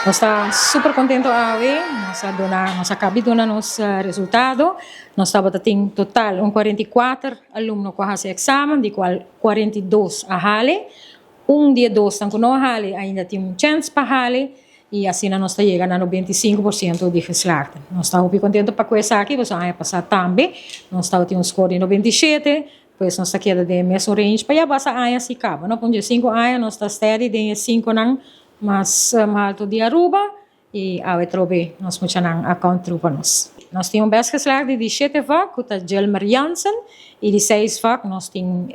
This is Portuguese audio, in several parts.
Nós está super contente hoje, nós acabamos de dar nosso resultado. Nós estamos tendo total 44 alunos que fazem exame, de qual 42 a hale. Dia 2 estão com não hale, ainda tem chance para hale. E assim nós está chegando a 95% de geslaagd. Nós estamos muito contentes para começar aqui, nós vamos passar também. Nós estamos tendo score de 97, pois nós está queda de mesmo range, para já passar a se acaba. Não pode 5 anos, nós está steady, de 5 não. Mas alto de Aruba e ao trobe nós muitos account para nós. Nós temos best geslaagd de 7 vak, que é Jelmer Jansen, e de 6 vak nós temos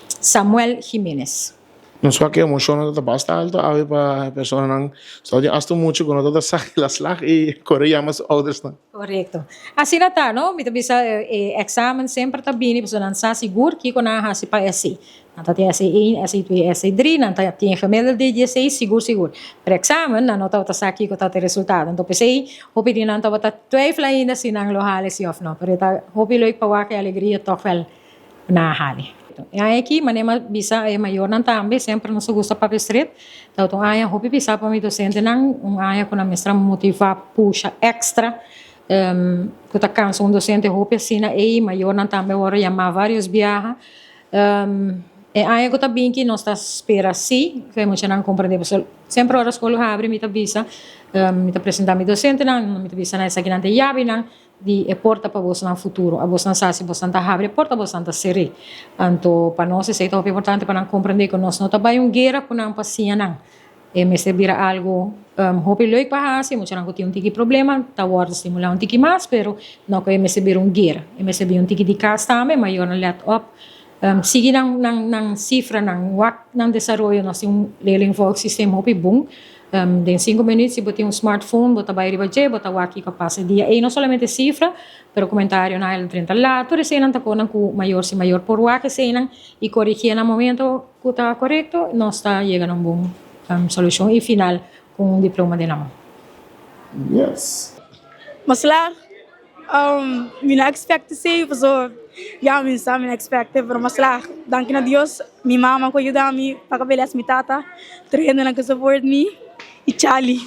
Samuel Jiménez. Nós só que emoção da basta alto a ver para pessoa não só de asto muito quando toda sakila slag e coreanos others não. Correto. Assim está, não? Me bisa examen sempre está bem, pessoa não sabe seguro que quando a se para esse. Não tem SE1, SE2, SE3, não tem família de 16 seguro. Para examen não está aqui com o resultado. Então pensei, hope de não está twijfel ainda se não lo hale se of não. Pero tá hope lo ipawa que alegria toch wel na hale. Aí aqui, mas bisa é maior não também, sempre não se gosta para street. Então, aí hope bisa para mim docente não, aí quando a mestra motiva puxa extra, que tá cansa docente hope assim na aí maior não também agora chamar vários viaja. Aí eu também que nós espera sim, que muitos não compreendem, sempre a escola abre, me avisa, me apresenta me docente não, me avisa na essa que não tem chave não. De porta para você no futuro, a você não sabe se você está abre a porta, você está seré. Então, para nós é muito importante para compreender que nós não trabalhamos guerra com não passia não. Mas se vira algo, hope loik para assim, muitos não tem tiki problema, tá agora estimular tiki mais, pero não que mas se vira guerra, mas se vira tiki de casa também, maior não let up. Sige nang cifra nang wak nang desarrollo nós temos leling folk sistema hope bom. Em 5 minutos, se você tem smartphone, você vai ribater, você vai aqui capaz dia. E não somente cifra, pero comentário na el 30 lá, tudo isso não está com maior se maior por o que se não e corrigir no momento que está correto, nós está chegando a uma boa solução e final com diploma de namo. Yes. Mas lá, me não expecte se, pessoa, já me sabe, me expecte, mas lá, danke a Deus, minha mama que ajuda me para belas minha tata, treino na que support me. E Charlie.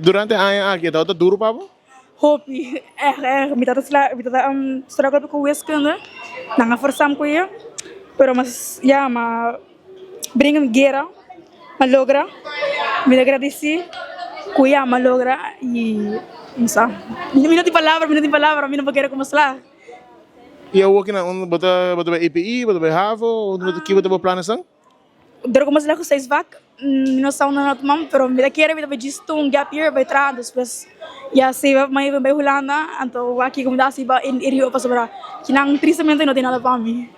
Durante a ano aqui, está duro para você? Hope, me tata struggle com o escândalo, não forçamos com ele, mas já, brinca guerra, logra, me agradeci, que já logra e sabe, não tem palavra, me não quero como lá. E eu aqui na bota EPI, bota HAVO, que bota planos são? Dero como lá com 6 vacas. Não são na tomam, pero me quero me visto gap year by trás, depois já se vai rolando, então aqui como dá se vai ir para sobrar, que não tristemente não tem nada para mim.